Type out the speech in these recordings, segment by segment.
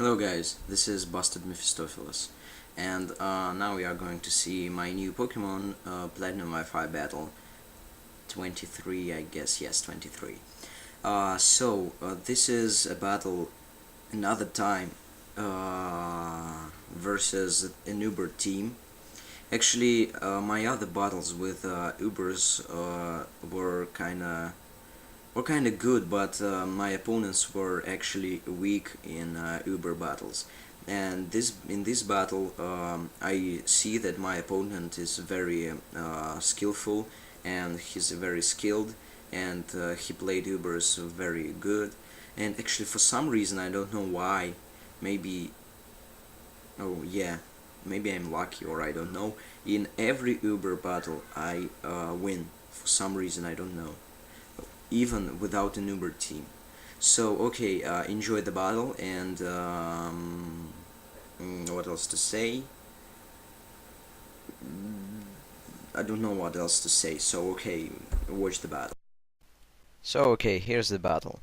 Hello guys, this is Busted Mefestofel, and now we are going to see my new Pokemon Platinum Wi-Fi Battle 23, I guess, yes, 23. This is a battle another time versus an Uber team. Actually, my other battles with Ubers were kinda good, but my opponents were actually weak in Uber battles. And in this battle, I see that my opponent is very skillful, and he's very skilled, and he played Ubers very good. And actually, for some reason, I don't know why. Maybe, oh yeah, maybe I'm lucky, or I don't know. In every Uber battle, I win. For some reason, I don't know, even without an Uber team. So okay, enjoy the battle, and what else to say? I don't know what else to say. So okay, watch the battle. So okay, here's the battle.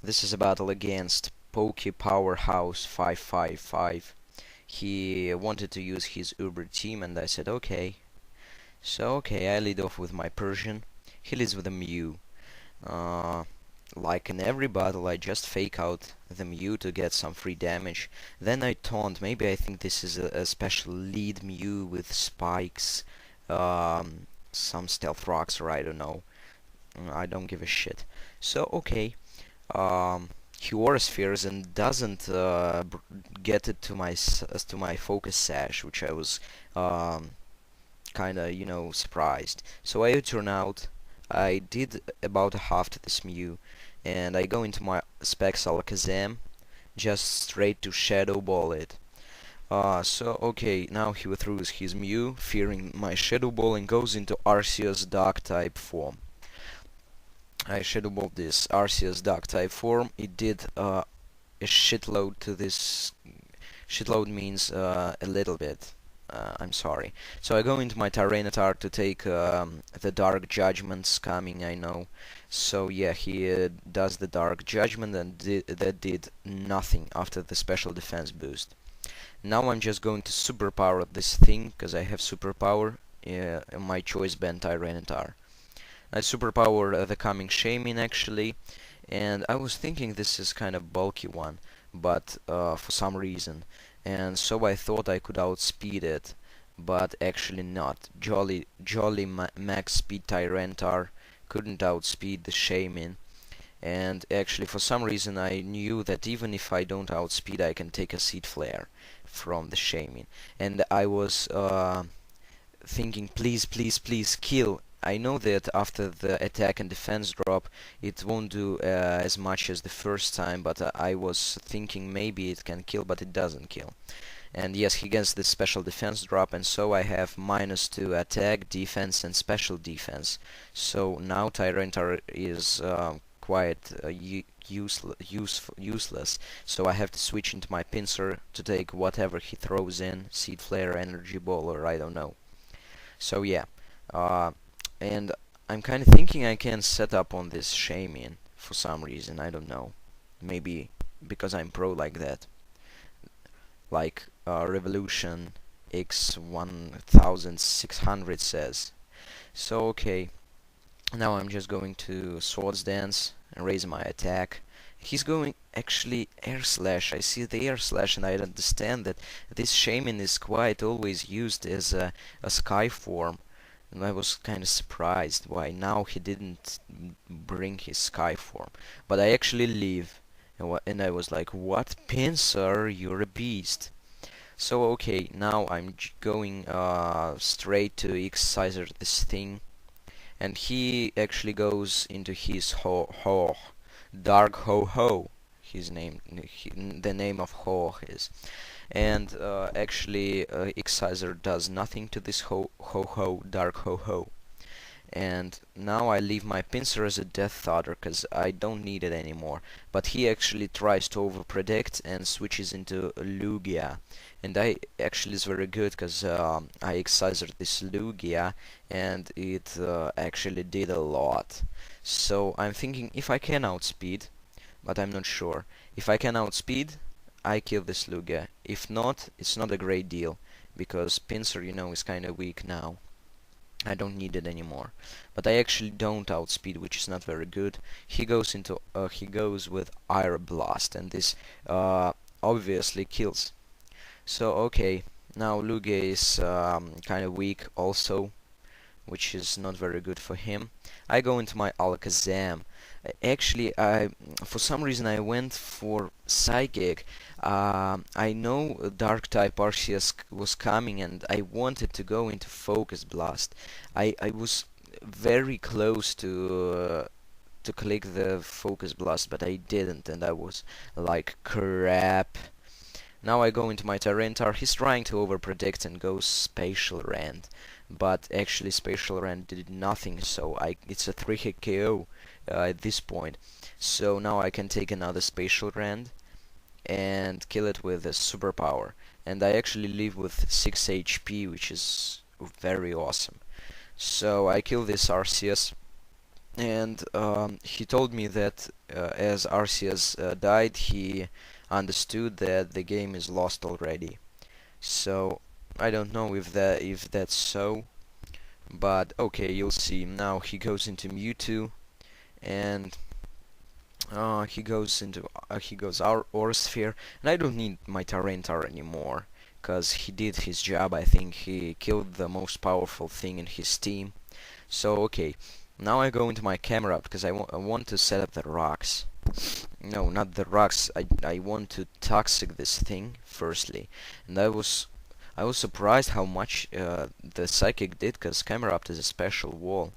This is a battle against pokepowerhouse555. He wanted to use his Uber team, and I said okay. So okay, I lead off with my Persian. He leads with a Mew. Uh, like in every battle, I just fake out the Mew to get some free damage. Then I taunt. Maybe I think this is a special lead Mew with spikes, some stealth rocks, or I don't know. I don't give a shit. So okay, um, he wore spheres and doesn't get it to my focus sash, which I was um, kind of surprised. So I turn out. I did about a half to this Mew, and I go into my Specs Alakazam, just straight to Shadow Ball it. So okay, now he withdraws his Mew, fearing my Shadow Ball, and goes into Arceus Dark type form. I Shadow Ball this Arceus Dark type form. It did a shitload to this. Shitload means a little bit. I'm sorry. So I go into my Tyranitar to take the Dark Judgments coming, I know. So yeah, he does the Dark Judgment, and that did nothing after the special defense boost. Now I'm just going to superpower this thing, because I have superpower in my choice band Tyranitar. I superpower the coming Shaman actually, and I was thinking this is kind of bulky one, but for some reason, and so I thought I could outspeed it, but actually not. Jolly max speed Tyranitar couldn't outspeed the Shaman, and actually for some reason I knew that even if I don't outspeed, I can take a Seed Flare from the Shaman, and I was thinking, please, please, please kill. I know that after the attack and defense drop, it won't do as much as the first time, but I was thinking maybe it can kill, but it doesn't kill. And yes, he gets the special defense drop, and so I have -2 attack, defense, and special defense. So now Tyranitar is quite useless. So I have to switch into my Pinsir to take whatever he throws in, Seed Flare, Energy Ball, or I don't know. So yeah, uh, and I'm kind of thinking I can set up on this Shaman for some reason. I don't know. Maybe because I'm pro like that. Like Revolution X 1600 says. So okay, now I'm just going to Swords Dance and raise my attack. He's going actually Air Slash. I see the Air Slash, and I understand that this Shaman is quite always used as a Sky form. And I was kind of surprised why now he didn't bring his Sky form. But I actually leave, and I was like, what, Pinsir, you're a beast. So okay, now I'm going straight to excisor this thing, and he actually goes into his Dark Ho-Ho. His name, the name of Ho is. And actually, Excisor does nothing to this Ho-Ho, Dark Ho-Ho. And now I leave my Pinsir as a Death Thoughter because I don't need it anymore. But he actually tries to overpredict and switches into Lugia. And I actually is very good because I Excisored this Lugia, and it actually did a lot. So I'm thinking if I can outspeed, but I'm not sure. If I can outspeed, I kill this Lugia. If not, it's not a great deal, because Pinsir, is kinda weak now. I don't need it anymore. But I actually don't outspeed, which is not very good. He goes with Air Blast, and this obviously kills. So okay, now Lugia is kind of weak also, which is not very good for him. I go into my Alakazam. Actually, for some reason I went for Psychic. I know Dark type Arceus was coming, and I wanted to go into Focus Blast. I was very close to click the Focus Blast, but I didn't, and I was like, crap. Now I go into my Tyranitar. He's trying to overpredict and go Spatial Rend, but actually Spatial Rend did nothing, so it's a 3-hit KO at this point. So now I can take another Spatial Rend and kill it with a superpower, and I actually leave with 6 HP, which is very awesome. So I kill this Arceus, and he told me that as Arceus died, he understood that the game is lost already. So I don't know if that's so, but okay, you'll see. Now he goes into Mewtwo, and he goes our Aurasphere, and I don't need my Tyranitar anymore, cause he did his job. I think he killed the most powerful thing in his team. So okay, now I go into my camera because I want to set up the rocks. No, not the rocks. I want to toxic this thing firstly, and I was surprised how much the psychic did, because Camerupt is a special wall.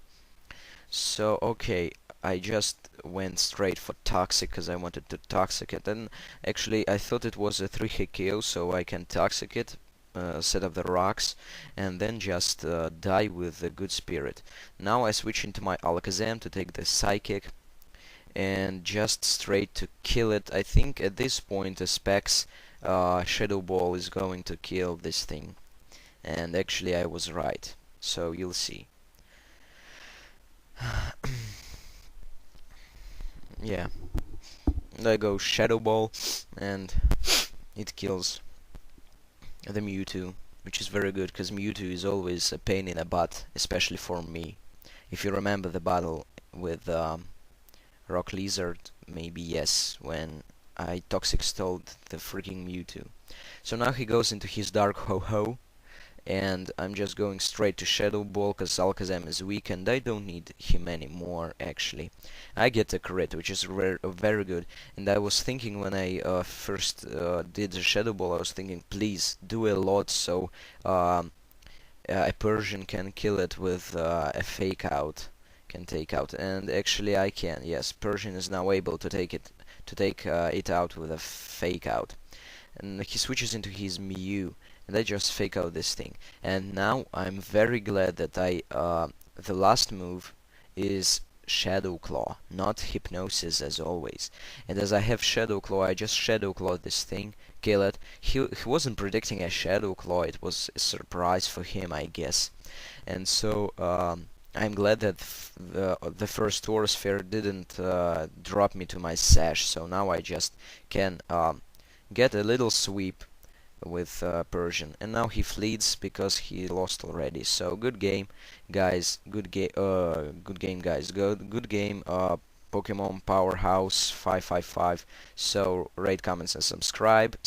So okay, I just went straight for toxic because I wanted to toxic it, and actually I thought it was a 3-hit KO, so I can toxic it, set up the rocks, and then just die with a good spirit. Now I switch into my Alakazam to take the psychic, and just straight to kill it. I think at this point the Specs Shadow Ball is going to kill this thing, and actually I was right, so you'll see. Yeah, I go Shadow Ball, and it kills the Mewtwo, which is very good because Mewtwo is always a pain in the butt, especially for me. If you remember the battle with Rock Lizard, maybe yes, when I Toxic stalled the freaking Mewtwo. So now he goes into his Dark Ho-Ho, and I'm just going straight to Shadow Ball because Alakazam is weak and I don't need him anymore actually. I get a crit, which is very good, and I was thinking when I first did the Shadow Ball, I was thinking please do a lot so a Persian can kill it with a fake out, can take out, and actually I can. Yes, Persian is now able to take it out with a fake out, and he switches into his Mew, and I just fake out this thing. And now I'm very glad that the last move is Shadow Claw, not Hypnosis as always. And as I have Shadow Claw, I just Shadow Claw this thing, kill it. He wasn't predicting a Shadow Claw, it was a surprise for him, I guess. And so I'm glad that the first Taurus Sphere didn't drop me to my sash, so now I just can get a little sweep with Persian, and now he flees because he lost already. So good game, guys. Good game, guys. Good game. Pokemon Powerhouse 555. So rate, comments, and subscribe.